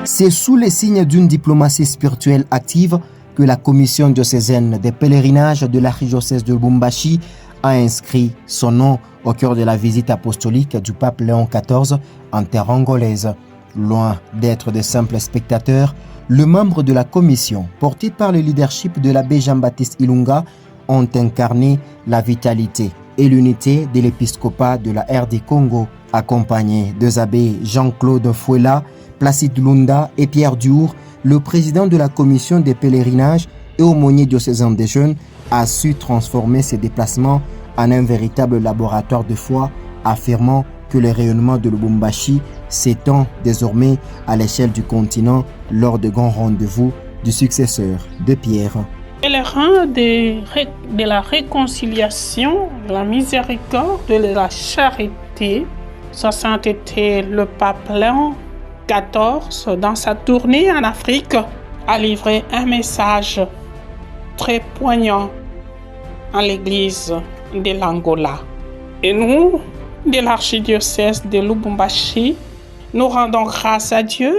C'est sous les signes d'une diplomatie spirituelle active que la commission diocésaine des pèlerinages de l'archidiocèse de Lubumbashi a inscrit son nom au cœur de la visite apostolique du pape Léon XIV en terre angolaise. Loin d'être de simples spectateurs, les membres de la commission, portés par le leadership de l'abbé Jean-Baptiste Ilunga, ont incarné la vitalité et l'unité de l'épiscopat de la RD Congo, accompagnés des abbés Jean-Claude Fouela, Placide Lunda et Pierre Diour. Le président de la commission des pèlerinages et aumônier diocésain des jeunes a su transformer ses déplacements en un véritable laboratoire de foi, affirmant que le rayonnement de Lubumbashi s'étend désormais à l'échelle du continent lors de grands rendez-vous du successeur de Pierre. Pèlerin de la réconciliation, de la miséricorde, de la charité, sa sainteté le pape Léon XIV, dans sa tournée en Afrique, a livré un message très poignant à l'église de l'Angola. Et nous, de l'archidiocèse de Lubumbashi, nous rendons grâce à Dieu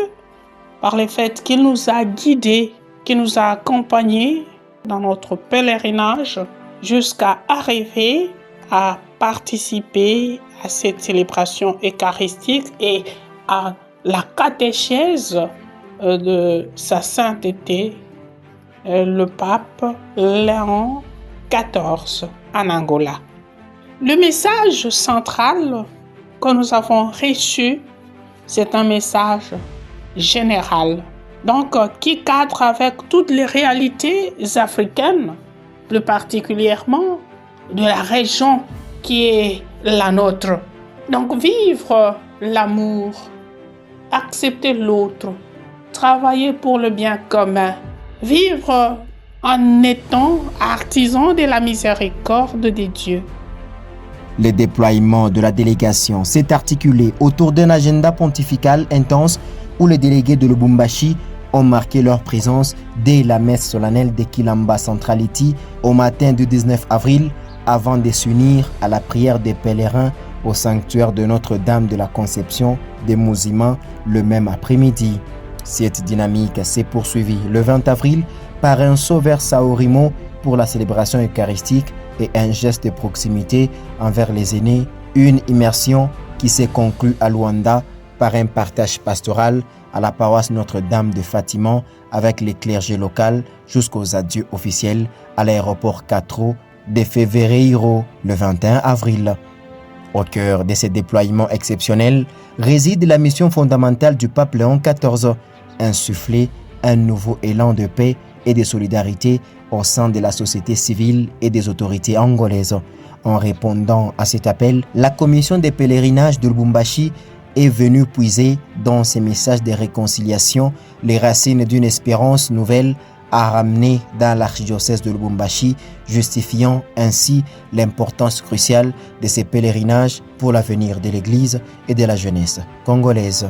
par le fait qu'il nous a guidés, qu'il nous a accompagnés dans notre pèlerinage jusqu'à arriver à participer à cette célébration eucharistique et à la catéchèse de sa sainteté, le pape Léon XIV en Angola. Le message central que nous avons reçu, c'est un message général, donc qui cadre avec toutes les réalités africaines, plus particulièrement de la région qui est la nôtre. Donc vivre l'amour, accepter l'autre, travailler pour le bien commun, vivre en étant artisan de la miséricorde de Dieu. Le déploiement de la délégation s'est articulé autour d'un agenda pontifical intense où les délégués de Lubumbashi ont marqué leur présence dès la messe solennelle de Kilamba Centrality au matin du 19 avril avant de s'unir à la prière des pèlerins au sanctuaire de Notre-Dame de la Conception de Muzima le même après-midi. Cette dynamique s'est poursuivie le 20 avril par un saut vers Sao Rimo pour la célébration eucharistique et un geste de proximité envers les aînés, une immersion qui s'est conclue à Luanda par un partage pastoral à la paroisse Notre-Dame de Fatima avec les clergés locaux jusqu'aux adieux officiels à l'aéroport Catro de Fevereiro le 21 avril. Au cœur de ces déploiements exceptionnels réside la mission fondamentale du pape Léon XIV, insuffler un nouveau élan de paix et de solidarité au sein de la société civile et des autorités angolaises. En répondant à cet appel, la commission des pèlerinages de Lubumbashi est venue puiser dans ses messages de réconciliation les racines d'une espérance nouvelle à ramener dans l'archidiocèse de Lubumbashi, justifiant ainsi l'importance cruciale de ces pèlerinages pour l'avenir de l'Église et de la jeunesse congolaise.